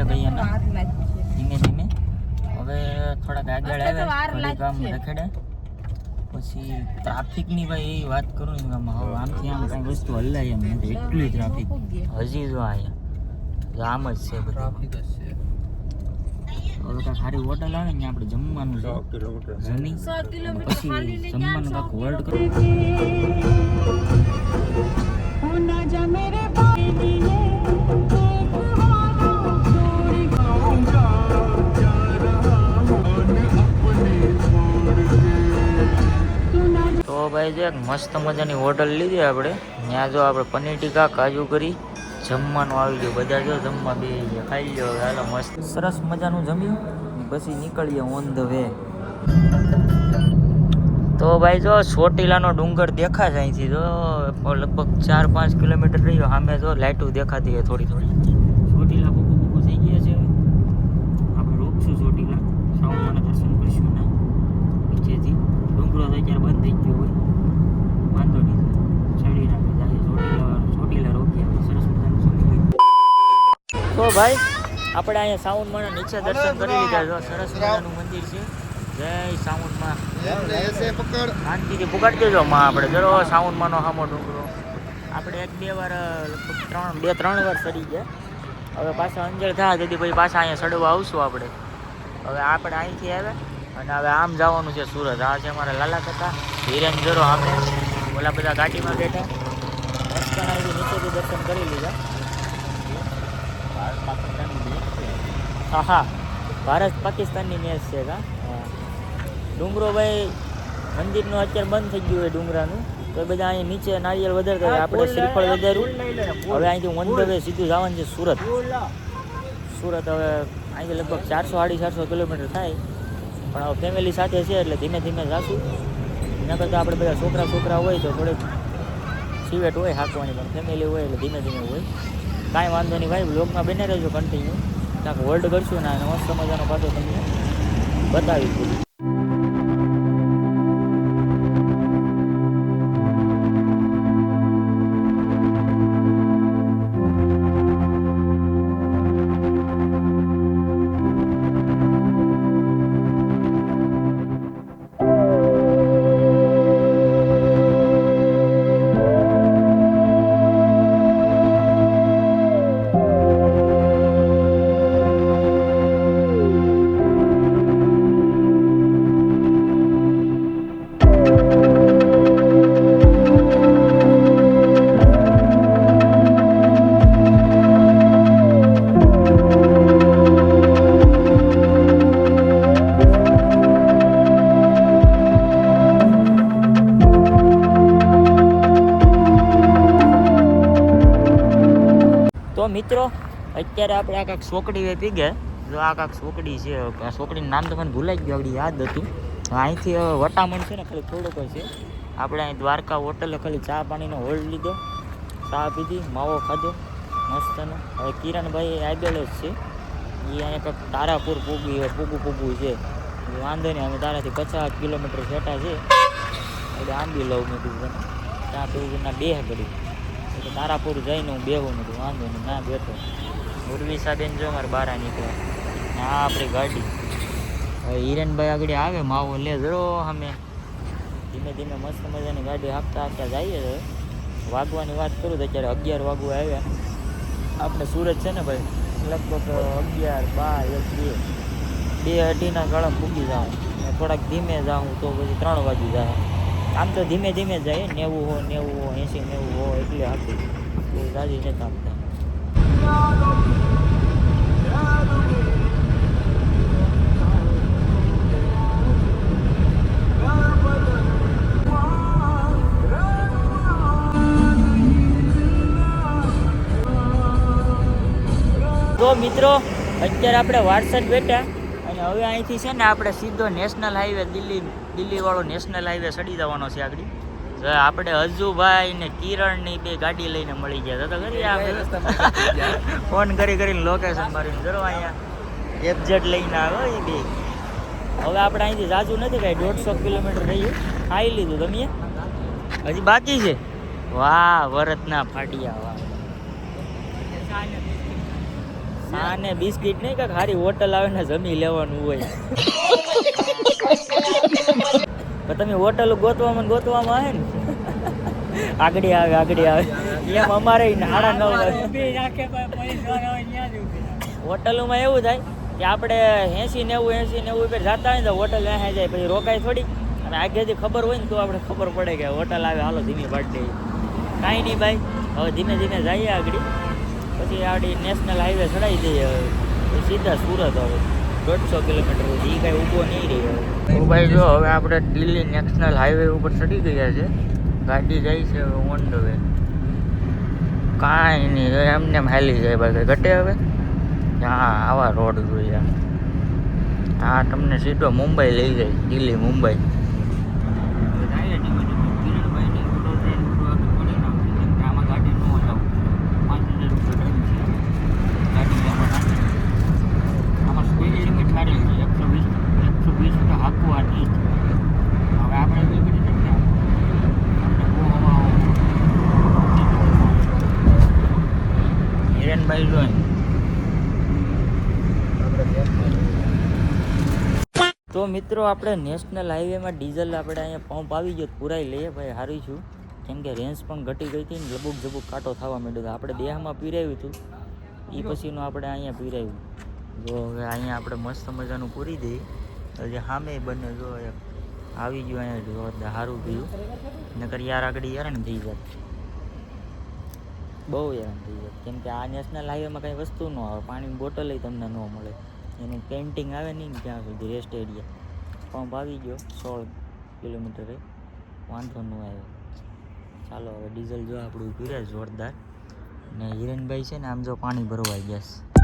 ભૈયાના ધીમે ધીમે હવે થોડાક આગળ આવ્યા ગામ રખડે પછી ટ્રાફિકની ભાઈ એ વાત કરું ને ગામમાં હવે આમથી આમ કાંઈ વસ્તુ હલાય એમ નથી એટલી ટ્રાફિક હજી જો અહીંયા આમ જ છે બધું હવે કાંઈક સારી હોટલ આવે ને આપણે જમવાનું છે જમી પછી જમવાનું કાંક હોલ્ડ કરો તો ભાઈ જો એક મસ્ત મજાની હોટલ લીધી આપણે ત્યાં જો આપણે પનીર ટીકા કાજુ કરી જમવાનું આવી ગયું બધા જો જમવા બે ખાઈ લ્યો હાલો મસ્ત સરસ મજાનું જમ્યું પછી નીકળીએ ઓન ધ વે તો ભાઈ જો ચોટીલાનો ડુંગર દેખાય અહીંથી જો લગભગ 4-5 કિલોમીટર રહ્યો સામે જો લાઇટો દેખાતી હોય થોડી થોડી ચોટીલા બુકુ થઈ ગયા છે આપણે રોકશું ચોટીલા શ્રાવણના દર્શન કરીશું ને નીચેથી ડુંગરો તો અત્યારે બંધ થઈ ગયો હોય વાંધો નહીં ચડી નાખે જાય ચોટીલા રોકીએ સરસ મજાનું સમજી તો ભાઈ આપણે અહીંયા સાઉન્ડમાં નીચે દર્શન કરી લીધા જો સરસ મજાનું મંદિર છે જય સાઉન્ડમાં શાંતિથી પુકાડી દેજો માં આપણે જરો સાઉન્ડમાંનો સામો ડુંગરો આપણે 1-2 વાર લગભગ 2-3 વાર ચડી ગયા હવે પાછા અંજળ થાય તેથી પછી પાછા અહીંયા ચડવા આવશું આપણે હવે આપણે અહીંથી આવ્યા અને હવે આમ જવાનું છે સુરત આ છે અમારા લાલા કાકા હિરેન જરો આપણે ઓલા બધા ગાડીમાં બેઠા મસ્ત અહીંથી નીચેથી દર્શન કરી લીધા હા ભારત પાકિસ્તાનની મેચ છે કા ડુંગરો ભાઈ મંદિરનું અત્યારે બંધ થઈ ગયું હોય ડુંગરાનું તો બધા અહીંયા નીચે નારિયેળ વધારતા હોય આપણે શ્રીફળ વધાર્યું હવે અહીંથી ઓન ધ વે સીધું જવાનું છે સુરત હવે અહીંથી લગભગ 400-450 કિલોમીટર થાય પણ હવે ફેમિલી સાથે છે એટલે ધીમે ધીમે જાશું એના કરતાં આપણે બધા છોકરા હોય તો થોડીક સિવેટ હોય હાંકવાની પણ ફેમિલી હોય એટલે ધીમે ધીમે હોય કાંઈ વાંધો નહીં ભાઈ બ્લોગમાં બને રહેજો કન્ટિન્યુ કાંઈક હોલ્ડ કરશું ને મસ્ત મજાનો પાછો તમને બતાવીશું મિત્રો અત્યારે આપણે આ કાંક સોકડી વેપી ગયા જો આ કાંક સોકડી છે આ સોકડીનું નામ તો મને ભૂલાઈ ગયું આગળ યાદ હતું અહીંથી વટામણ છે ને ખાલી થોડોક છે આપણે અહીં દ્વારકા હોટલે ખાલી ચા પાણીનો હોલ્ડ લીધો ચા પીધી માવો ખાધો મસ્તનો હવે કિરણભાઈ આવેલો જ છે એ અહીંયા કાંક તારાપુર પૂગું છે વાંધો નહીં અમે તારાથી 50 કિલોમીટર છેટા છે એટલે આંબી લઉં મેં કીધું ચા પીવું ના બે ઘડી એટલે તારાપુર જઈને હું બેહું નથી વાંધો નહીં ના બેઠો ઉર્વી સાબેન જો મારે બહાર નીકળ્યા હા આપણી ગાડી હવે હિરેનભાઈ આગળ આવે માવો લે જરો અમે ધીમે ધીમે મસ્ત મજાની ગાડી હાંકતા જઈએ હવે વાગવાની વાત કરું તો અત્યારે 11 વાગવા આવ્યા આપણે સુરત છે ને ભાઈ લગભગ 11, 12, 1, 2, 2:30 ગાળા પૂગી જાઉં થોડાક ધીમે જાઉં તો પછી 3 વાગી જાય આમ તો ધીમે ધીમે જાય 90 હો 80-90 હો એટલે આપી તો રાજી નથી આપતા તો મિત્રો અત્યારે આપણે વારસદ બેઠા અને હવે અહીંથી છે ને આપણે સીધો નેશનલ હાઈવે દિલ્હી વાળો નેશનલ હાઈવે ચડી જવાનો છે આગળ આપણે હજુભાઈ ને કિરણની 2 ગાડી લઈને મળી ગયા તો ખરી ફોન કરીને લોકેશન મારીને જરો અહીંયા એફજેડ લઈને આવ્યો એ 2 હવે આપણે અહીંથી જાજુ નથી કાંઈ 150 કિલોમીટર રહ્યું ખાઈ લીધું તમે હજી બાકી છે વાહ વરતના ફાટિયા વાહ ચા ને બિસ્કિટ નહીં કાંઈક સારી હોટલ આવે ને જમી લેવાનું હોય. પણ તમે હોટલ ગોતવામાં આવે ને આગળ આવે એમ અમારે 9:30 હોટલોમાં એવું થાય કે આપણે 80-90 ઉપર જતા હોય ને તો હોટલ ત્યાં જાય પછી રોકાય થોડી અને આગળથી ખબર હોય ને તો આપણે ખબર પડે કે હોટલ આવે હાલો ધીમી પાડી કાંઈ નહીં ભાઈ હવે ધીમે ધીમે જઈએ આગળ પછી આપણી નેશનલ હાઈવે ચડાવી દઈએ હવે સીધા સુરત હવે 150 કિલોમીટર એ કાંઈ ઊભો નહીં રહ્યો. ભાઈ જો હવે આપણે દિલ્હી નેશનલ હાઈવે ઉપર ચડી ગયા છે ગાડી જાય છે હવે ઓન ધ વે કાંઈ નહીં એમને એમ હાલી જાય ભાઈ ઘટે હવે હા આવા રોડ જોઈએ હા તમને સીધો મુંબઈ લઈ જાય દિલ્હી મુંબઈ હિરેનભાઈ જોઈ તો મિત્રો આપણે નેશનલ હાઈવેમાં ડીઝલ આપણે અહીંયા પંપ આવી ગયો પુરાઈ લઈએ ભાઈ સારું છું કેમ કે રેન્જ પણ ઘટી ગઈ હતી ને લબુક ઝબુક કાંટો થવા માંડ્યો આપણે દેહમાં પીરાવ્યું હતું એ પછીનું આપણે અહીંયા પીરાવ્યું જો હવે અહીંયા આપણે મસ્ત મજાનું પૂરી દઈએ હજી સામે બંને જો આવી ગયું અહીંયા જો સારું પીયું નકર યાર આગળ હેરાન થઈ જાય બહુ હેરાન થઈ જાય કેમ કે આ નેશનલ હાઈવેમાં કંઈ વસ્તુ ન આવે પાણીની બોટલ તમને ન મળે એનું પેન્ટિંગ આવે નહીં ને ત્યાં સુધી રેસ્ટ એરિયા પંપ આવી ગયો 16 કિલોમીટરે વાંધો ન આવ્યો. ચાલો હવે ડીઝલ જો આપણું પીરે જોરદાર ને હિરેનભાઈ છે ને આમ જો પાણી ભરવાઈ ગયા છે